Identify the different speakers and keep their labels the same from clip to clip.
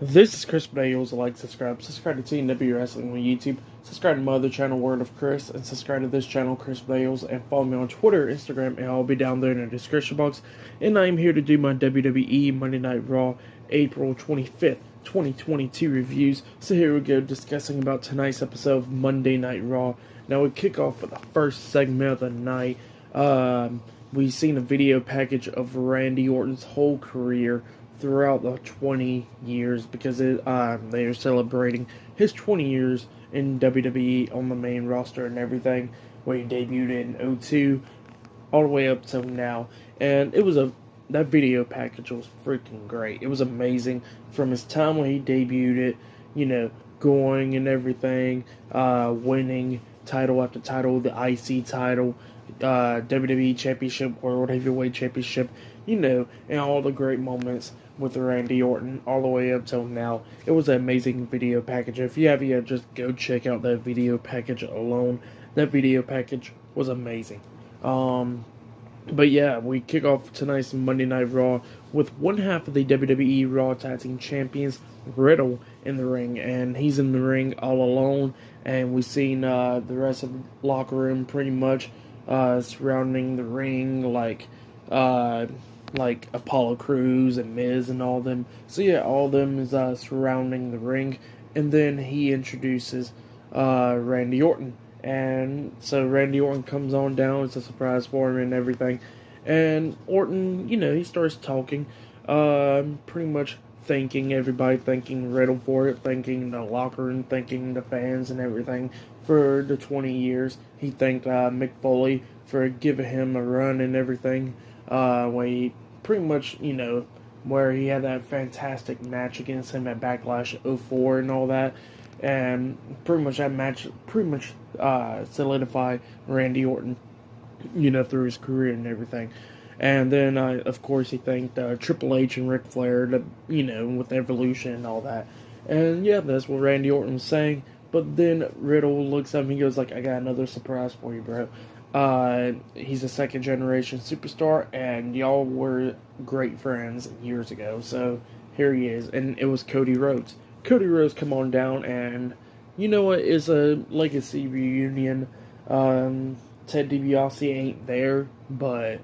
Speaker 1: This is Chris Bales. Like, subscribe to TNW Wrestling on YouTube. Subscribe to my other channel, Word of Chris, and subscribe to this channel, Chris Bales, and follow me on Twitter, Instagram, and I'll be down there in the description box. And I am here to do my WWE Monday Night Raw, April 25th, 2022 reviews. So here we go, discussing about tonight's episode of Monday Night Raw. Now we kick off with the first segment of the night. We've seen a video package of Randy Orton's whole career throughout the 20 years, because they are celebrating his 20 years in WWE on the main roster and everything, where he debuted in '02 all the way up till now. And that video package was freaking great. It was amazing from his time when he debuted it, going and everything, winning title after title, the IC title, WWE Championship, World Heavyweight Championship, and all the great moments with Randy Orton all the way up till now. It was an amazing video package. If you have yet, just go check out that video package alone. That video package was amazing. But yeah, we kick off tonight's Monday Night Raw with one half of the WWE Raw Tag Team Champions, Riddle, in the ring, and he's in the ring all alone, and we've seen the rest of the locker room pretty much surrounding the ring, like Apollo Crews and Miz and all them. So yeah, all of them is surrounding the ring, and then he introduces Randy Orton. And so Randy Orton comes on down. It's a surprise for him and everything. And Orton, he starts talking, pretty much thanking everybody, thanking Riddle for it, thanking the locker room, thanking the fans and everything for the 20 years. He thanked Mick Foley for giving him a run and everything. When he pretty much, where he had that fantastic match against him at Backlash '04 and all that. And pretty much that match solidified Randy Orton, through his career and everything. And then, of course, he thanked Triple H and Ric Flair, with Evolution and all that. And yeah, that's what Randy Orton was saying. But then Riddle looks at him and he goes like, "I got another surprise for you, bro." He's a second generation superstar, and y'all were great friends years ago. So here he is, and it was Cody Rhodes. Cody Rhodes come on down, and you know what? It's a legacy reunion. Ted DiBiase ain't there, but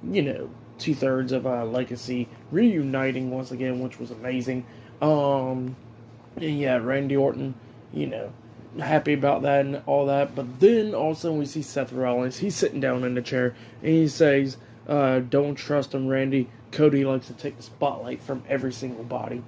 Speaker 1: 2/3 of legacy reuniting once again, which was amazing. And yeah, Randy Orton, happy about that and all that. But then all of a sudden we see Seth Rollins. He's sitting down in the chair, and he says, "Don't trust him, Randy. Cody likes to take the spotlight from every single body."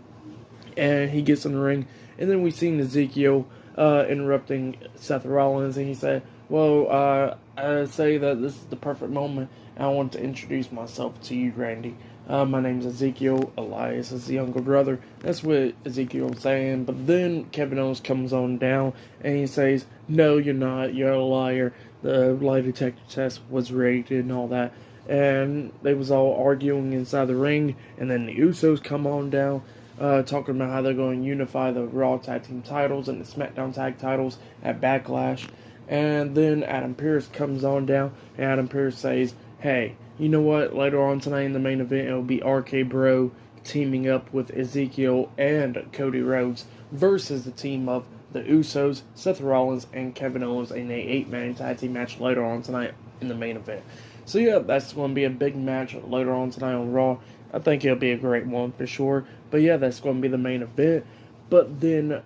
Speaker 1: And he gets in the ring, and then we seen Ezekiel interrupting Seth Rollins, and he said, "Well, I say that this is the perfect moment, and I want to introduce myself to you, Randy. My name's Ezekiel. Elias is the younger brother." That's what Ezekiel was saying. But then Kevin Owens comes on down, and he says, "No, you're not. You're a liar. The lie detector test was rigged and all that." And they was all arguing inside the ring, and then the Usos come on down, talking about how they're going to unify the Raw Tag Team titles and the SmackDown Tag titles at Backlash. And then Adam Pearce comes on down, and Adam Pearce says, "Hey, you know what? Later on tonight in the main event, it'll be RK Bro teaming up with Ezekiel and Cody Rhodes versus the team of the Usos, Seth Rollins, and Kevin Owens in a 8-man tag team match later on tonight in the main event." So yeah, that's going to be a big match later on tonight on Raw. I think it'll be a great one for sure. But yeah, that's going to be the main event. But then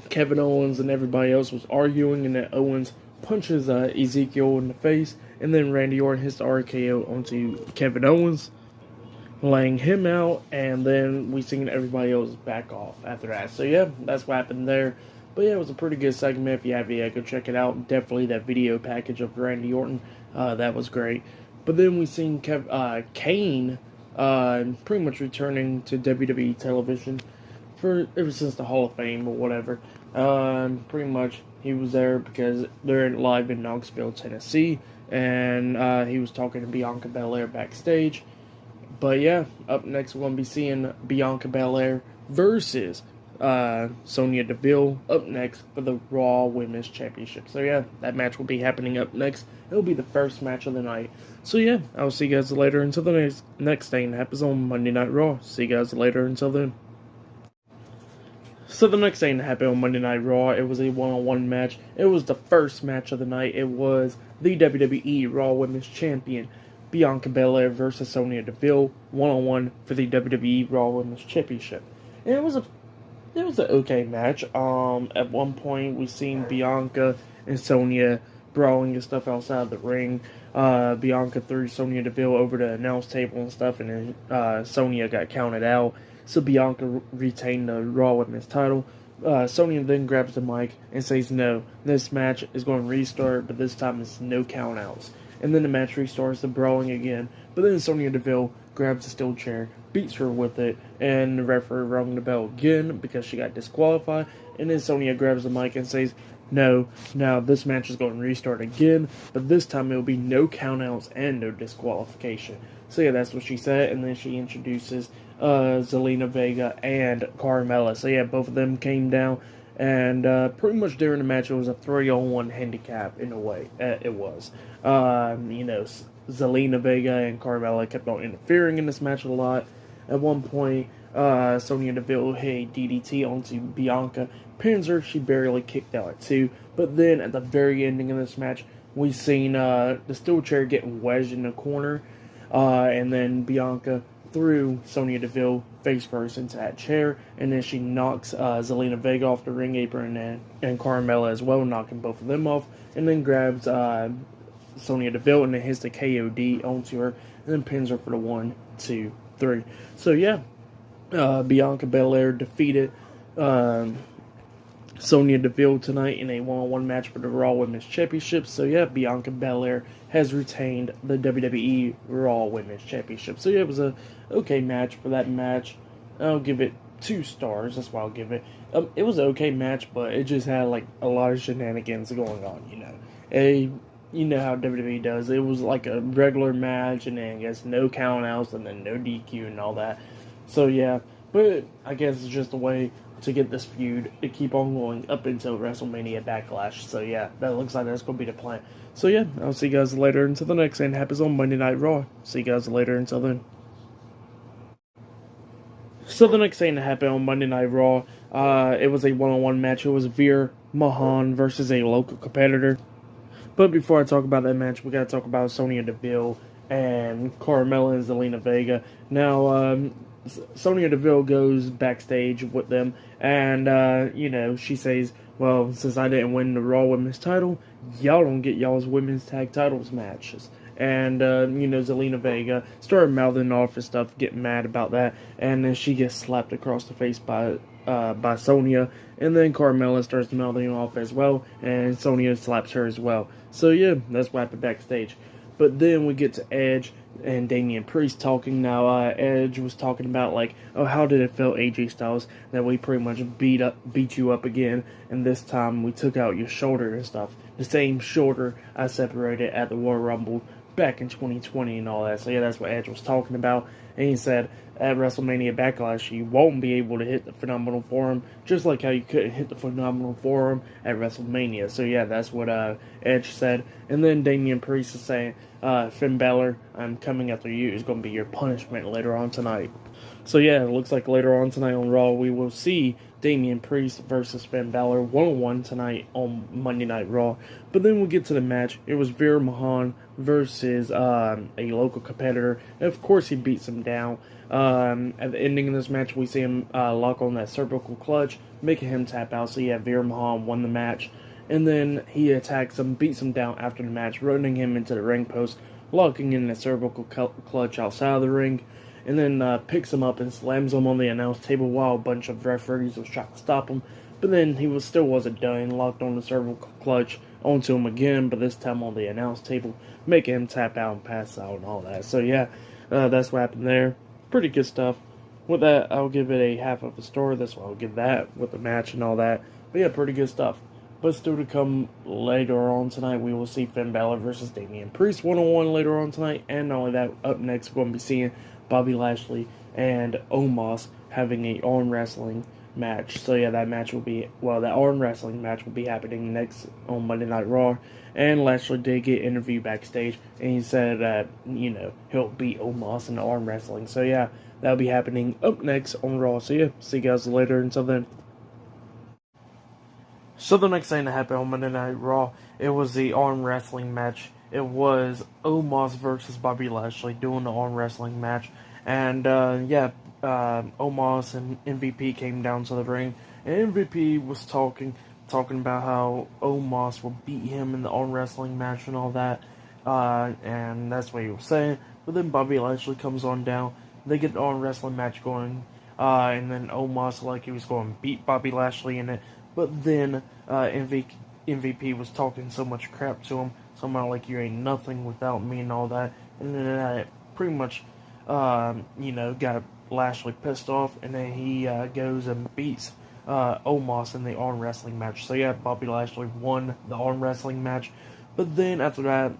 Speaker 1: Kevin Owens and everybody else was arguing, and then Owens punches Ezekiel in the face, and then Randy Orton hits the RKO onto Kevin Owens, laying him out, and then we seen everybody else back off after that. So yeah, that's what happened there. But yeah, it was a pretty good segment. If you have it, go check it out. Definitely that video package of Randy Orton, that was great. But then we seen Kane pretty much returning to WWE television for ever since the Hall of Fame or whatever. Pretty much he was there because they're live in Knoxville, Tennessee, and he was talking to Bianca Belair backstage. But yeah, up next we're going to be seeing Bianca Belair versus Sonya Deville up next for the Raw Women's Championship. So yeah, that match will be happening up next. It'll be the first match of the night. So yeah, I'll see you guys later until the next thing that happens on Monday Night Raw. See you guys later until then. So the next thing that happened on Monday Night Raw, it was a one-on-one match. It was the first match of the night. It was the WWE Raw Women's Champion, Bianca Belair versus Sonya Deville, one-on-one for the WWE Raw Women's Championship. And it was an okay match. At one point we seen Bianca and Sonya brawling and stuff outside of the ring. Bianca threw Sonya Deville over the announce table and stuff, and then Sonya got counted out. So Bianca retained the Raw Women's title. Sonya then grabs the mic and says, "No, this match is going to restart, but this time it's no countouts." And then the match restarts, the brawling again. But then Sonya Deville grabs a steel chair, beats her with it, and the referee rung the bell again because she got disqualified. And then Sonya grabs the mic and says, "No, now this match is going to restart again, but this time it will be no countouts and no disqualification." So yeah, that's what she said, and then she introduces Zelina Vega and Carmella. So yeah, both of them came down, and pretty much during the match, it was a 3-on-1 handicap in a way. It was. Zelina Vega and Carmella kept on interfering in this match a lot. At one point, Sonya Deville hit a DDT onto Bianca, pins her, she barely kicked out at 2. But then at the very ending of this match, we seen the steel chair get wedged in the corner, and then Bianca threw Sonya Deville face first into that chair, and then she knocks Zelina Vega off the ring apron and Carmella as well, knocking both of them off, and then grabs Sonya Deville and then hits the KOD onto her, and then pins her for the 1, 2, 3. So yeah, Bianca Belair defeated Sonya Deville tonight in a one-on-one match for the Raw Women's Championship. So yeah, Bianca Belair has retained the WWE Raw Women's Championship. So yeah, it was a okay match for that match. I'll give it 2 stars. That's why I'll give it. It was an okay match, but it just had like a lot of shenanigans going on. You know how WWE does. It was like a regular match, and then I guess no countouts, and then no DQ and all that. So yeah, but I guess it's just a way to get this feud to keep on going up until WrestleMania Backlash. So yeah, that looks like that's going to be the plan. So yeah, I'll see you guys later until the next thing happens on Monday Night Raw. See you guys later until then. So the next thing that happened on Monday Night Raw, it was a one-on-one match. It was Veer Mahan versus a local competitor. But before I talk about that match, we got to talk about Sonya Deville and Carmella and Zelina Vega. Now, Sonya Deville goes backstage with them, and, she says, "Well, since I didn't win the Raw Women's title, y'all don't get y'all's women's tag titles matches." And, Zelina Vega started mouthing off and stuff, getting mad about that, and then she gets slapped across the face by Sonya, and then Carmella starts mouthing off as well, and Sonya slaps her as well. So yeah, that's what happened backstage. But then we get to Edge and Damien Priest talking. Now, Edge was talking about like, "Oh, how did it feel, AJ Styles, that we pretty much beat you up again, and this time we took out your shoulder and stuff. The same shoulder I separated at the Royal Rumble back in 2020 and all that." So yeah, that's what Edge was talking about. And he said, at WrestleMania Backlash, you won't be able to hit the Phenomenal Forum, just like how you couldn't hit the Phenomenal Forum at WrestleMania. So yeah, that's what Edge said. And then Damien Priest is saying, "Finn Balor, I'm coming after you. It's going to be your punishment later on tonight." So yeah, it looks like later on tonight on Raw, we will see Damien Priest versus Finn Balor one-on-one tonight on Monday Night Raw. But then we'll get to the match. It was Veer Mahan versus a local competitor. And of course, he beats him down. At the ending of this match, we see him lock on that cervical clutch, making him tap out. So yeah, Veer Mahan won the match. And then he attacks him, beats him down after the match, running him into the ring post, locking in the cervical clutch outside of the ring. And then picks him up and slams him on the announce table while a bunch of referees was trying to stop him. But then he still wasn't done, locked on the cervical clutch onto him again, but this time on the announce table, making him tap out and pass out and all that. So yeah, that's what happened there. Pretty good stuff. With that, I'll give it a half of a star. That's why I'll give that with the match and all that. But yeah, pretty good stuff. But still to come later on tonight, we will see Finn Balor versus Damien Priest one-on-one later on tonight. And not only that, up next, we're going to be seeing Bobby Lashley and Omos having a arm wrestling match. So yeah, that arm wrestling match will be happening next on Monday Night Raw. And Lashley did get interviewed backstage, and he said that, he'll beat Omos in the arm wrestling. So yeah, that'll be happening up next on Raw. So yeah, see you guys later. Until then. So the next thing that happened on Monday Night Raw, it was the arm wrestling match. It was Omos versus Bobby Lashley doing the arm wrestling match, and Omos and MVP came down to the ring, and MVP was talking about how Omos will beat him in the arm wrestling match and all that, and that's what he was saying. But then Bobby Lashley comes on down. They get the arm wrestling match going, and then Omos like he was going to beat Bobby Lashley in it. But then MVP was talking so much crap to him, somehow like you ain't nothing without me and all that. And then that pretty much, got Lashley pissed off, and then he goes and beats Omos in the arm wrestling match. So yeah, Bobby Lashley won the arm wrestling match. But then after that,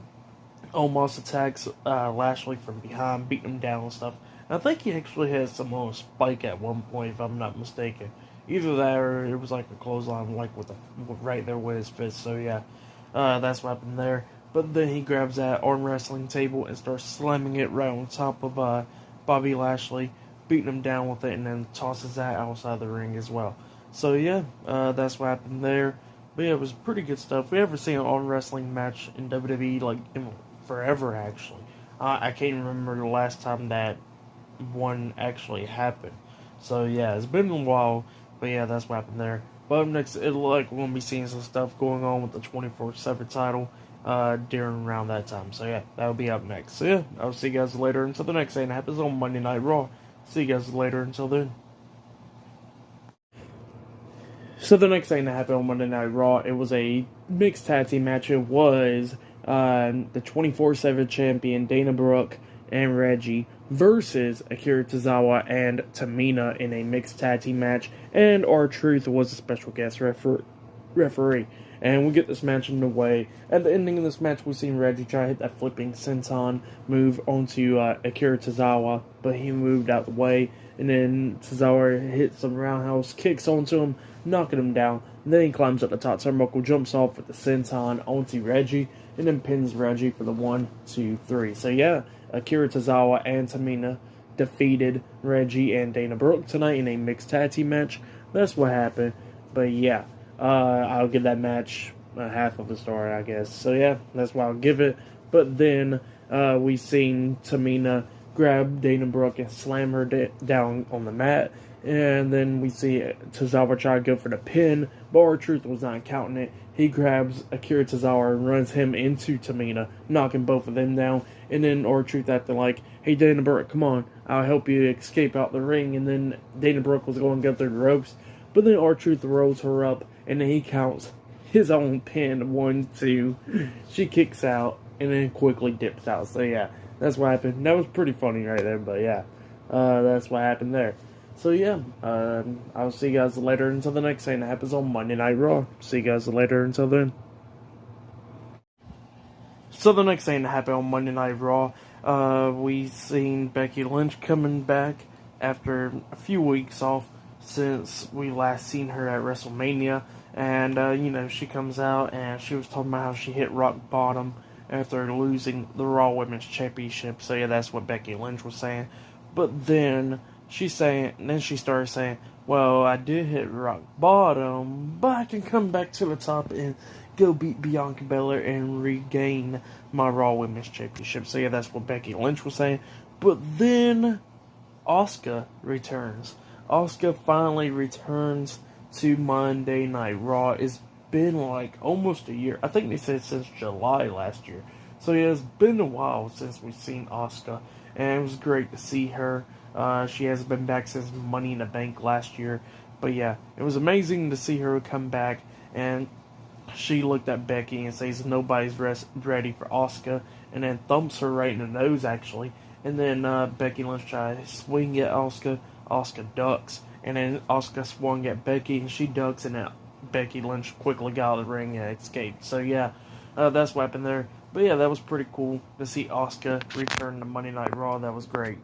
Speaker 1: Omos attacks Lashley from behind, beating him down and stuff. And I think he actually has some on a spike at one point, if I'm not mistaken. Either that or it was like a clothesline, like right there with his fist. So yeah, that's what happened there. But then he grabs that arm wrestling table and starts slamming it right on top of Bobby Lashley, beating him down with it, and then tosses that outside the ring as well. So yeah, that's what happened there. But yeah, it was pretty good stuff. We haven't seen an arm wrestling match in WWE like in forever actually. I can't remember the last time that one actually happened. So yeah, it's been a while. But yeah, that's what happened there. But up next, it look like we're going to be seeing some stuff going on with the 24/7 title during around that time. So yeah, that'll be up next. So yeah, I'll see you guys later until the next thing happens on Monday Night Raw. See you guys later until then. So the next thing that happened on Monday Night Raw, it was a mixed tag team match. It was the 24/7 champion Dana Brooke and Reggie versus Akira Tozawa and Tamina in a mixed tag team match, and R-Truth was a special guest referee. And we get this match underway. At the ending of this match, we've seen Reggie try to hit that flipping senton move onto Akira Tozawa, but he moved out the way, and then Tozawa hits some roundhouse kicks onto him, knocking him down. And then he climbs up the top turnbuckle, jumps off with the senton onto Reggie, and then pins Reggie for the 1, 2, 3. So yeah, Akira Tozawa and Tamina defeated Reggie and Dana Brooke tonight in a mixed tag team match. That's what happened. But yeah, I'll give that match half of the story, I guess. So yeah, that's what I'll give it. But then we seen Tamina grab Dana Brooke and slam her down on the mat. And then we see Tozawa try to go for the pin, but R-Truth was not counting it. He grabs Akira Tozawa and runs him into Tamina, knocking both of them down. And then R-Truth acting like, hey Dana Brooke, come on, I'll help you escape out the ring. And then Dana Brooke was going to go through the ropes, but then R-Truth rolls her up, and then he counts his own pin, 1, 2. She kicks out, and then quickly dips out. So yeah, that's what happened. That was pretty funny right there, but yeah, that's what happened there. So yeah, I'll see you guys later until the next thing that happens on Monday Night Raw. See you guys later until then. So the next thing that happened on Monday Night Raw, we seen Becky Lynch coming back after a few weeks off since we last seen her at WrestleMania. And, she comes out and she was talking about how she hit rock bottom after losing the Raw Women's Championship. So yeah, that's what Becky Lynch was saying. But then she started saying, well, I did hit rock bottom, but I can come back to the top and go beat Bianca Belair and regain my Raw Women's Championship. So yeah, that's what Becky Lynch was saying. But then Asuka returns. Asuka finally returns to Monday Night Raw. It's been like almost a year. I think they said since July last year. So yeah, it's been a while since we've seen Asuka, and it was great to see her. She hasn't been back since Money in the Bank last year. But yeah, it was amazing to see her come back, and she looked at Becky and says nobody's ready for Asuka, and then thumps her right in the nose actually. And then Becky Lynch tried to swing at Asuka. Asuka ducks, and then Asuka swung at Becky, and she ducks, and then Becky Lynch quickly got out of the ring and escaped. So yeah, that's what happened there. But yeah, that was pretty cool to see Asuka return to Monday Night Raw. That was great.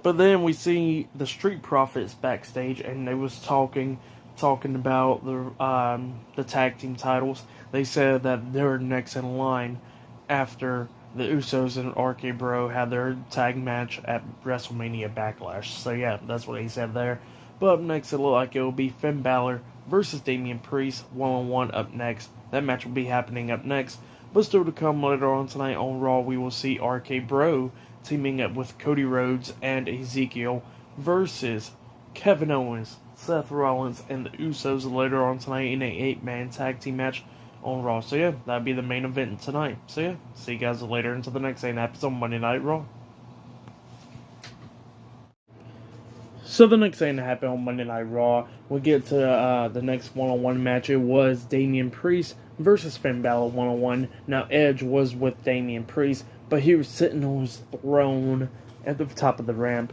Speaker 1: But then we see the Street Profits backstage, and they was talking about the tag team titles. They said that they're next in line after the Usos and RK Bro had their tag match at WrestleMania Backlash. So yeah, that's what he said there. But up next, it looked like it will be Finn Balor versus Damien Priest, one-on-one up next. That match will be happening up next. But still to come later on tonight on Raw, we will see RK Bro teaming up with Cody Rhodes and Ezekiel versus Kevin Owens, Seth Rollins, and the Usos later on tonight in a 8-man tag team match on Raw. So yeah, that'll be the main event tonight. So yeah, see you guys later until the next 8 episode on Monday Night Raw. So the next thing that happened on Monday Night Raw, we'll get to the next one-on-one match. It was Damien Priest versus Finn Balor one-on-one. Now Edge was with Damien Priest, but he was sitting on his throne at the top of the ramp.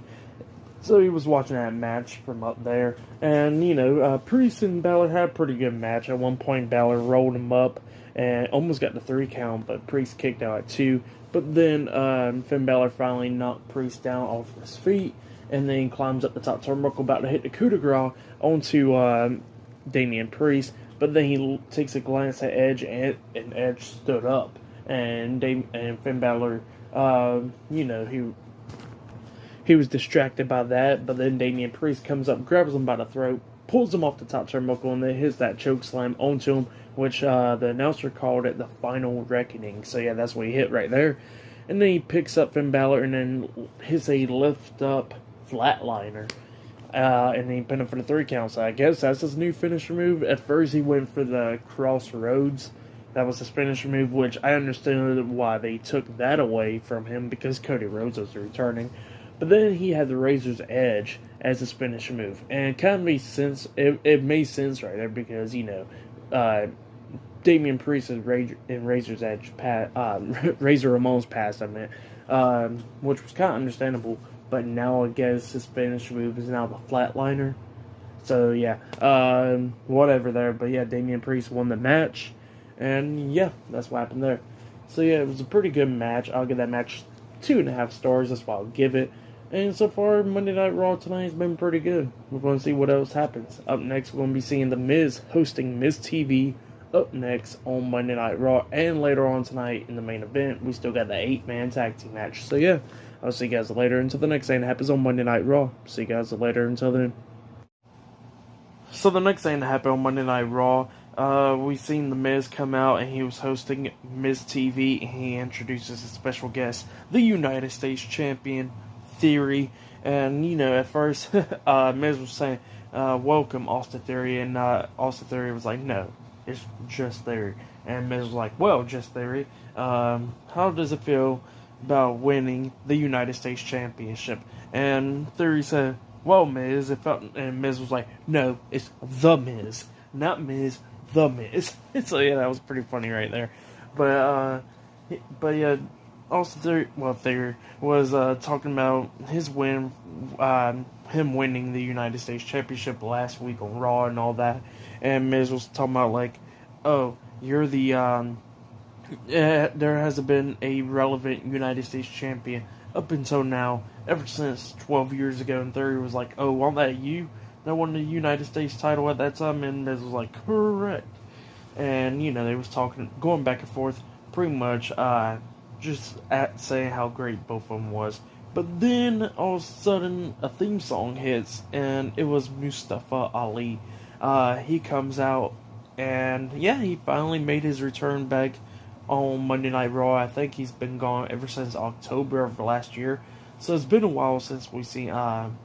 Speaker 1: So he was watching that match from up there. And, Priest and Balor had a pretty good match. At one point, Balor rolled him up and almost got the 3 count, but Priest kicked out at 2. But then Finn Balor finally knocked Priest down off his feet, and then he climbs up the top turnbuckle, about to hit the coup de grace onto Damien Priest. But then he takes a glance at Edge, and Edge stood up. And Finn Balor, he was distracted by that. But then Damien Priest comes up, grabs him by the throat, pulls him off the top turnbuckle, and then hits that choke slam onto him, which the announcer called it the final reckoning. So yeah, that's what he hit right there. And then he picks up Finn Balor and then hits a lift up flatliner. And then he pinned him for the 3 count. So I guess that's his new finisher move. At first he went for the Crossroads. That was his finisher move, which I understood why they took that away from him, because Cody Rhodes was returning. But then he had the Razor's Edge as his finisher move. And it kind of made sense. It made sense right there because, Damien Priest and Razor's Edge Razor Ramon's passed, which was kind of understandable. But now I guess his finisher move is now the flatliner. So yeah, whatever there. But yeah, Damien Priest won the match. And yeah, that's what happened there. So yeah, it was a pretty good match. I'll give that match 2.5 stars. That's what I'll give it. And so far, Monday Night Raw tonight has been pretty good. We're going to see what else happens. Up next, we're going to be seeing The Miz hosting Miz TV up next on Monday Night Raw. And later on tonight in the main event, we still got the 8-man tag team match. So yeah, I'll see you guys later until the next thing that happens on Monday Night Raw. See you guys later until then. So the next thing that happened on Monday Night Raw, we seen The Miz come out, and he was hosting Miz TV, and he introduces a special guest, the United States Champion, Theory. And, at first, Miz was saying, welcome, Austin Theory, and Austin Theory was like, no, it's just Theory. And Miz was like, well, just Theory, how does it feel about winning the United States Championship? And Theory said, well, Miz, it felt, and Miz was like, no, it's The Miz, not Miz, The Miz. So yeah, that was pretty funny right there. But yeah, also Theory was talking about his win, him winning the United States Championship last week on Raw and all that. And Miz was talking about like, oh, you're the there hasn't been a relevant United States champion up until now, ever since 12 years ago. And Theory was like, oh, wasn't that you that won the United States title at that time? And Miz was like, correct. And, they was going back and forth, pretty much, just saying how great both of them was. But then, all of a sudden, a theme song hits, and it was Mustafa Ali. He comes out, and yeah, he finally made his return back on Monday Night Raw. I think he's been gone ever since October of last year. So it's been a while since we've seen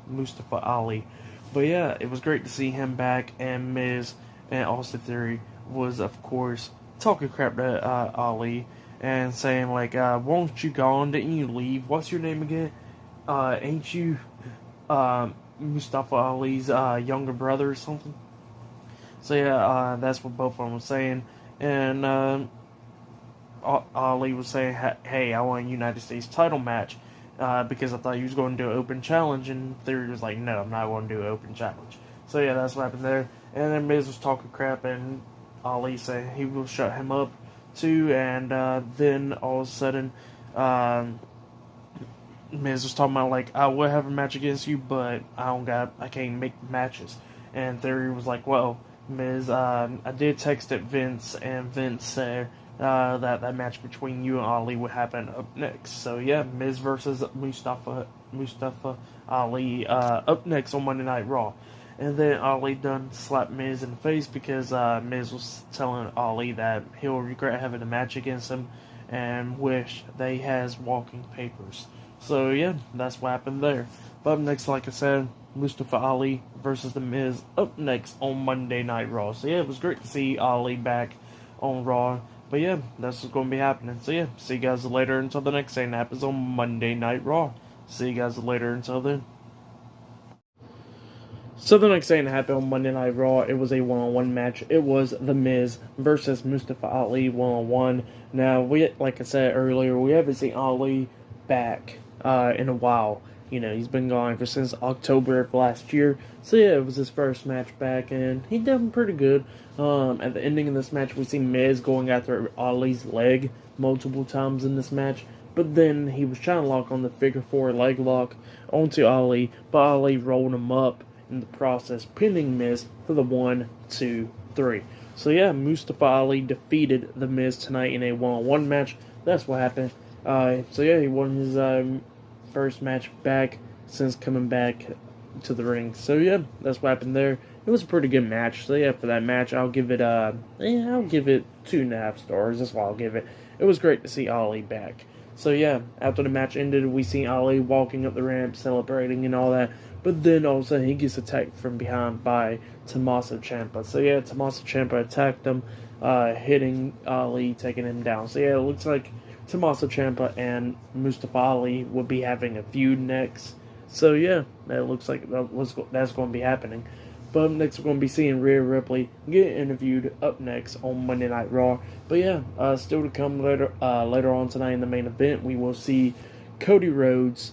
Speaker 1: Mustafa Ali. But yeah, it was great to see him back, and Miz and Austin Theory was, of course, talking crap to Ali and saying, like, won't you gone? Didn't you leave? What's your name again? Ain't you Mustafa Ali's younger brother or something? So yeah, that's what both of them were saying. And Ali was saying, hey, I want a United States title match, because I thought he was going to do an open challenge, and Theory was like, no, I'm not going to do an open challenge. So yeah, that's what happened there. And then Miz was talking crap, and Ali said he will shut him up too. And then all of a sudden, Miz was talking about like, I will have a match against you, but I can't make matches. And Theory was like, well, Miz, I did text at Vince, and Vince said that match between you and Ali would happen up next. So yeah, Miz versus Mustafa Ali up next on Monday Night Raw. And then Ali done slapped Miz in the face because Miz was telling Ali that he'll regret having a match against him and wish that he has walking papers. So yeah, that's what happened there. But up next, like I said, Mustafa Ali versus The Miz up next on Monday Night Raw. So yeah, it was great to see Ali back on Raw. But yeah, that's what's going to be happening. So yeah, see you guys later until the next thing that happens on Monday Night Raw. See you guys later until then. So the next thing that happened on Monday Night Raw, it was a one-on-one match. It was The Miz versus Mustafa Ali one-on-one. Now, like I said earlier, we haven't seen Ali back in a while. You know, he's been gone since October of last year. So yeah, it was his first match back, and he did pretty good. At the ending of this match, we see Miz going after Ali's leg multiple times in this match. But then he was trying to lock on the figure 4 leg lock onto Ali, but Ali rolled him up in the process, pinning Miz for the 1, 2, 3. So yeah, Mustafa Ali defeated The Miz tonight in a one-on-one match. That's what happened. So yeah, he won his first match back since coming back to the ring. So yeah, that's what happened there. It was a pretty good match. So yeah, for that match, I'll give it 2.5 stars. That's what I'll give it. It was great to see Ali back. So yeah, after the match ended, we see Ali walking up the ramp, celebrating and all that. But then all of a sudden he gets attacked from behind by Tommaso Ciampa. So yeah, Tommaso Ciampa attacked him, hitting Ali, taking him down. So yeah, it looks like Tommaso Ciampa and Mustafa Ali will be having a feud next. So yeah, that looks like that's going to be happening. But up next, we're going to be seeing Rhea Ripley get interviewed up next on Monday Night Raw. But yeah, still to come later on tonight in the main event, we will see Cody Rhodes,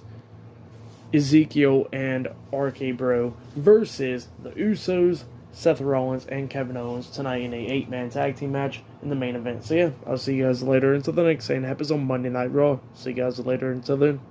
Speaker 1: Ezekiel, and RK Bro versus the Usos, Seth Rollins, and Kevin Owens tonight in a 8-man tag team match in the main event. So yeah, I'll see you guys later until the next thing happens on Monday Night Raw. See you guys later until then.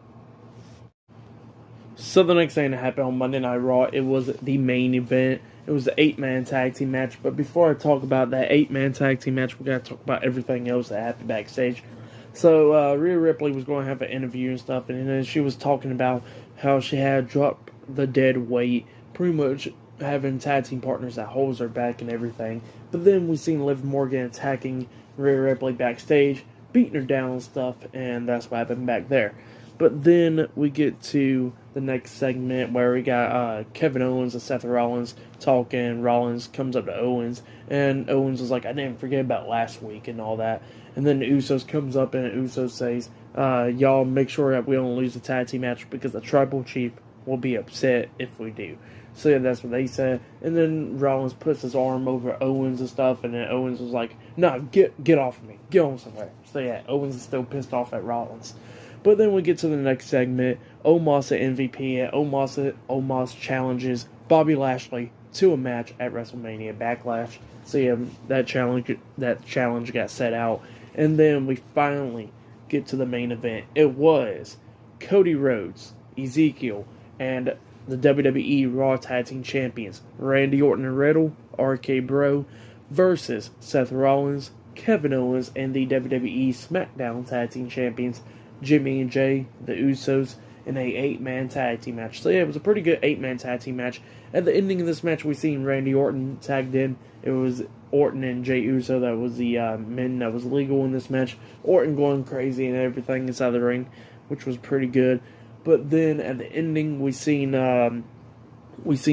Speaker 1: So the next thing that happened on Monday Night Raw, it was the main event. It was the 8-man tag team match. But before I talk about that 8-man tag team match, we got to talk about everything else that happened backstage. So Rhea Ripley was going to have an interview and stuff, and then she was talking about how she had dropped the dead weight, pretty much having tag team partners that holds her back and everything. But then we seen Liv Morgan attacking Rhea Ripley backstage, beating her down and stuff, and that's what happened back there. But then we get to the next segment where we got Kevin Owens and Seth Rollins talking. Rollins comes up to Owens, and Owens was like, I didn't forget about last week and all that. And then the Usos comes up, and the Usos says, y'all make sure that we don't lose the tag team match because the Tribal Chief will be upset if we do. So yeah, that's what they said. And then Rollins puts his arm over Owens and stuff, and then Owens was like, no, get off of me. Get on somewhere. So yeah, Owens is still pissed off at Rollins. But then we get to the next segment. Omos at MVP, and Omos challenges Bobby Lashley to a match at WrestleMania Backlash. So yeah, that challenge got set out. And then we finally get to the main event. It was Cody Rhodes, Ezekiel, and the WWE Raw Tag Team Champions, Randy Orton and Riddle, RK Bro, versus Seth Rollins, Kevin Owens, and the WWE SmackDown Tag Team Champions, Jimmy and Jay, the Usos, in a 8-man tag team match. So yeah, it was a pretty good 8-man tag team match. At the ending of this match, we seen Randy Orton tagged in. It was Orton and Jey Uso that was the men that was legal in this match. Orton going crazy and everything inside the ring, which was pretty good. But then at the ending, we seen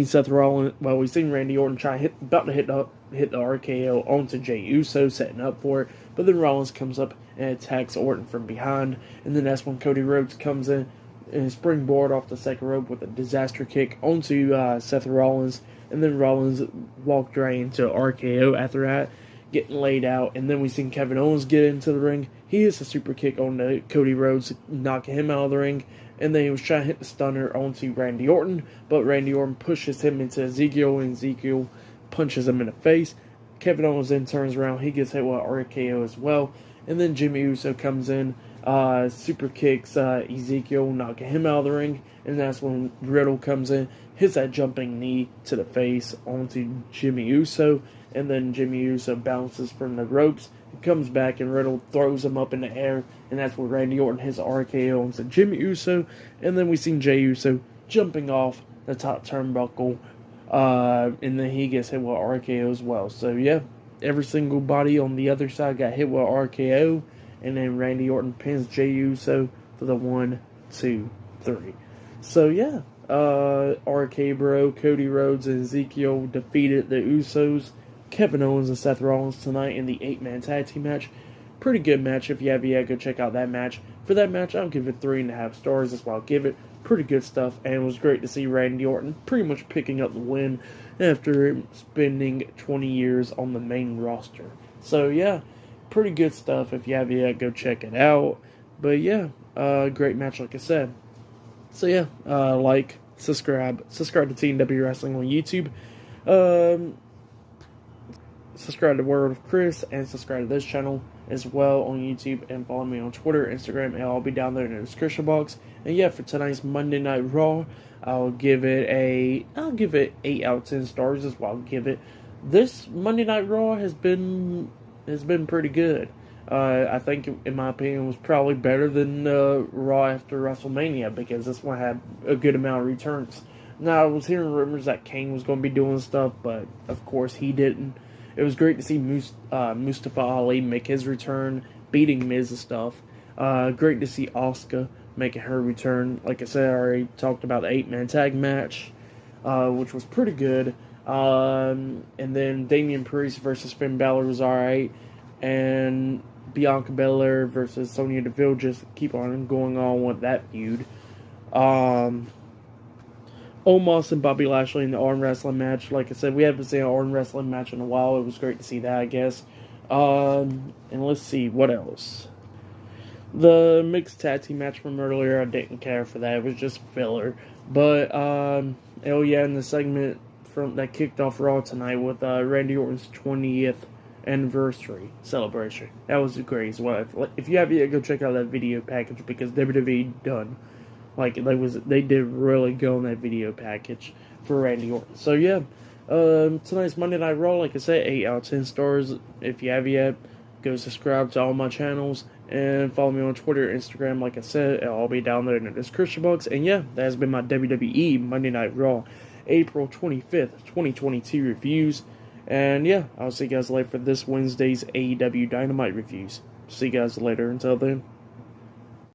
Speaker 1: Seth Rollins. Well, we seen Randy Orton about to hit the RKO onto Jey Uso, setting up for it. But then Rollins comes up and attacks Orton from behind, and then that's when Cody Rhodes comes in and springboard off the second rope with a disaster kick onto Seth Rollins, and then Rollins walked right into RKO after that, getting laid out. And then we seen Kevin Owens get into the ring. He hits a super kick on Cody Rhodes, knocking him out of the ring. And then he was trying to hit the stunner onto Randy Orton, but Randy Orton pushes him into Ezekiel, and Ezekiel punches him in the face. Kevin Owens then turns around. He gets hit with RKO as well. And then Jimmy Uso comes in, super kicks Ezekiel, knocking him out of the ring. And that's when Riddle comes in, hits that jumping knee to the face onto Jimmy Uso. And then Jimmy Uso bounces from the ropes, comes back, and Riddle throws him up in the air. And that's where Randy Orton hits RKO onto Jimmy Uso. And then we seen Jey Uso jumping off the top turnbuckle And then he gets hit with RKO as well. So yeah, every single body on the other side got hit with RKO, and then Randy Orton pins Jey Uso for the 1, 2, 3. So yeah, RK Bro, Cody Rhodes, and Ezekiel defeated the Usos, Kevin Owens, and Seth Rollins tonight in the 8-man tag team match. Pretty good match. If you have yet, go check out that match. For that match, I'll give it 3.5 stars. That's what I'll give it. Pretty good stuff, and it was great to see Randy Orton pretty much picking up the win after spending 20 years on the main roster. So yeah, pretty good stuff. If you have yet, go check it out. But yeah, great match, like I said. So yeah, like, subscribe to TNW Wrestling on YouTube. Subscribe to World of Chris, and subscribe to this channel as well on YouTube, and follow me on Twitter, Instagram, and I'll be down there in the description box. And yeah, for tonight's Monday Night Raw, I'll give it 8 out of 10 stars as well. I'll give it. This Monday Night Raw has been pretty good. I think, in my opinion, was probably better than Raw after WrestleMania, because this one had a good amount of returns. Now, I was hearing rumors that Kane was going to be doing stuff, but of course he didn't. It was great to see Mustafa Ali make his return, beating Miz and stuff. Great to see Asuka making her return. Like I said, I already talked about the 8-man tag match, which was pretty good. And then Damien Priest versus Finn Balor was alright. And Bianca Belair versus Sonya Deville, just keep on going on with that feud. Omos and Bobby Lashley in the arm wrestling match. Like I said, we haven't seen an arm wrestling match in a while. It was great to see that, I guess. And let's see, what else? The mixed tag team match from earlier, I didn't care for that. It was just filler. But, oh yeah, in the segment that kicked off Raw tonight with Randy Orton's 20th anniversary celebration. That was great as well. If you have yet, go check out that video package, because WWE done. Like, they did really good on that video package for Randy Orton. So yeah, tonight's Monday Night Raw, like I said, 8 out of 10 stars. If you have yet, go subscribe to all my channels and follow me on Twitter, Instagram. Like I said, it'll all be down there in the description box. And yeah, that has been my WWE Monday Night Raw, April 25th, 2022 reviews. And yeah, I'll see you guys later for this Wednesday's AEW Dynamite reviews. See you guys later. Until then.